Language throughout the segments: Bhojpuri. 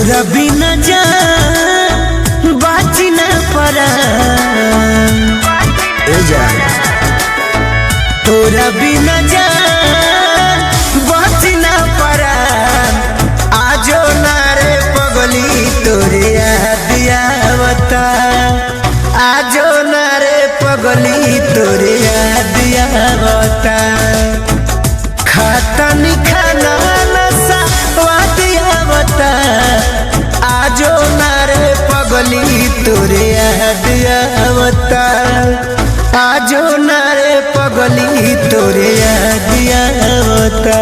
तोरा बिना जान बाची न पड़ा तोरा बिना जान बाची न पड़ा आजो नारे पगली तोरे याद आवता आजो नारे पगली तोरे याद आवता खाता नहीं खाना नशा वाद आवता आजो नारे पगली तोरे याद आवता आजो नारे पगली तोरे याद आवता।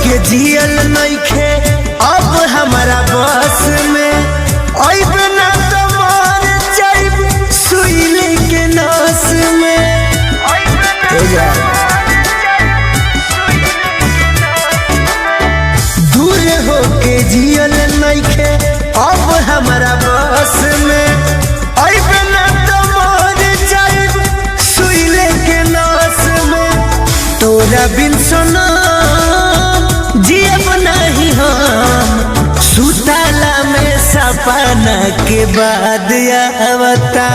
के जियल नइखे अब हमारा बस में अब ना तो मर जाइब सुई के नस में दूर हो के जियल नइखे अब हमारा बस में अब ना तो मर जाइब सुई के नस में तोरा बिन सुना जियब नहीं हम सुतला में सपना के बाद आवता।